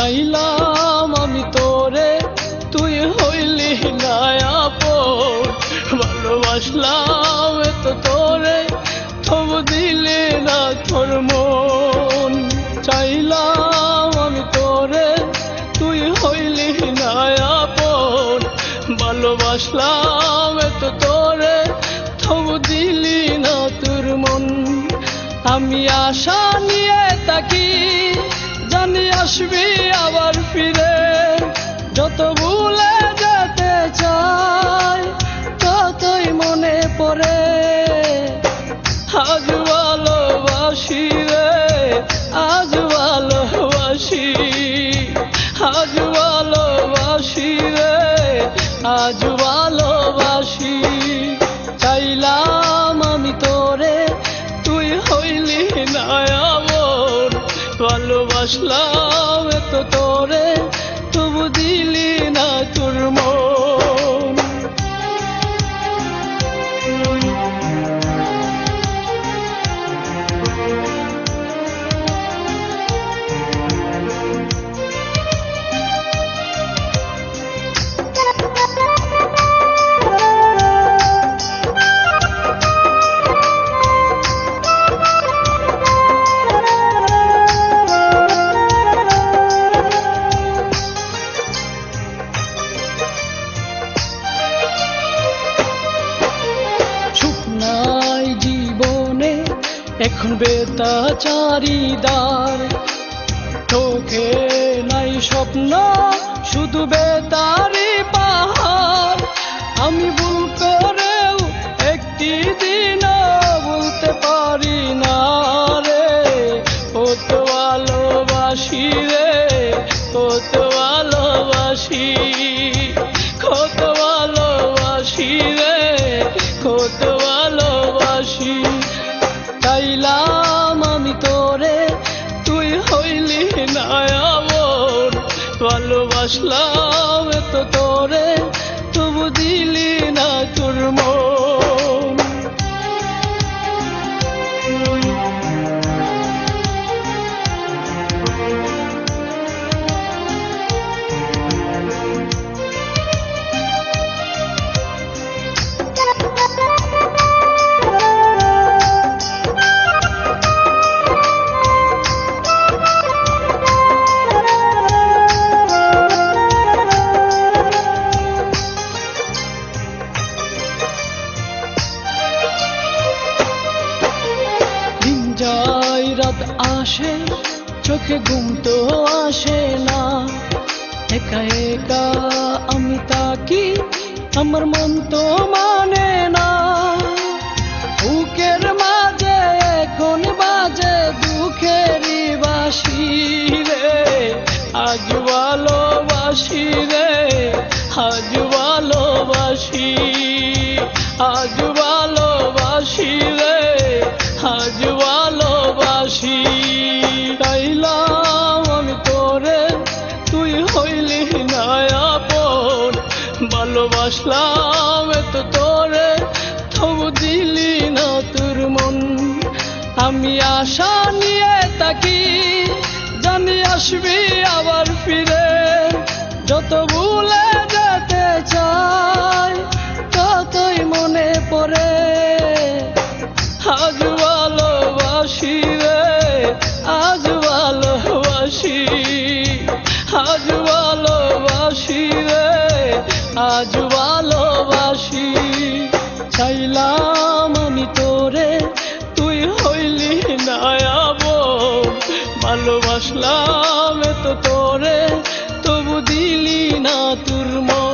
চাইলাম আমি তোরে, তুই হইলি না আপন। ভালোবাসলাম এত তোরে, তবু দিলি না তোর মন। চাইলাম আমি তোরে, তুই হইলি না আপন। ভালোবাসলাম এত তোরে, তবু দিলি না তোর মন। আমি আশা নিয়ে থাকি, জানি আসবি আবার ফিরে। যত ভুলে যেতে চাই, ততই মনে পড়ে। আজ ভালোবাসি রে, আজ ভালোবাসি, আজ ভালোবাসি রে, আজ ভালোবাসি। চাইলাম আমি তোরে, তুই হইলি না আপন। ভালোবাসলাম এত তোরে, তবু দিলি না তোর মন। জীবনে এখন বেতাচারিদার, চোখে নাই স্বপ্ন, শুধু বেতারি পাহাড়। আমি ভুল করেও একটি দিনও বলতে পারি না রে, কত ভালোবাসি রে, কত ভালোবাসি, কত ভালোবাসি রে, কত ভালোবাসি। চাইলাম আমি তোরে, তুই হইলি না আপন। ভালোবাসলাম এত তোরে, তবু দিলি না তোর মন। রাত আসে, চোখে ঘুম তো আসে না। একা একা আমি তাকি, আমার মন তো মানে না। বুকের মাঝে এখন বাজে দুঃখেরই বাঁশি রে। আজ ভালোবাসি রে, আজ ভালোবাসি, আজ ভালোবাসি রে, আজ ভালোবাসি। চাইলাম আমি তোরে, তুই হইলি না আপন। ভালোবাসলাম এত তোরে, তবু দিলি না তোর মন। আমি আশা নিয়ে থাকি, জানি আসবি আবার ফিরে। যত ভুলে যেতে চাই, ততই মনে পড়ে। আজ ভালোবাসি রে, আজ ভালোবাসি, আজ ভালোবাসি রে, আজ ভালোবাসি। চাইলাম আমি তোরে, তুই হইলি না আপন। ভালোবাসলাম এত তোরে, তবু দিলি না তোর মন।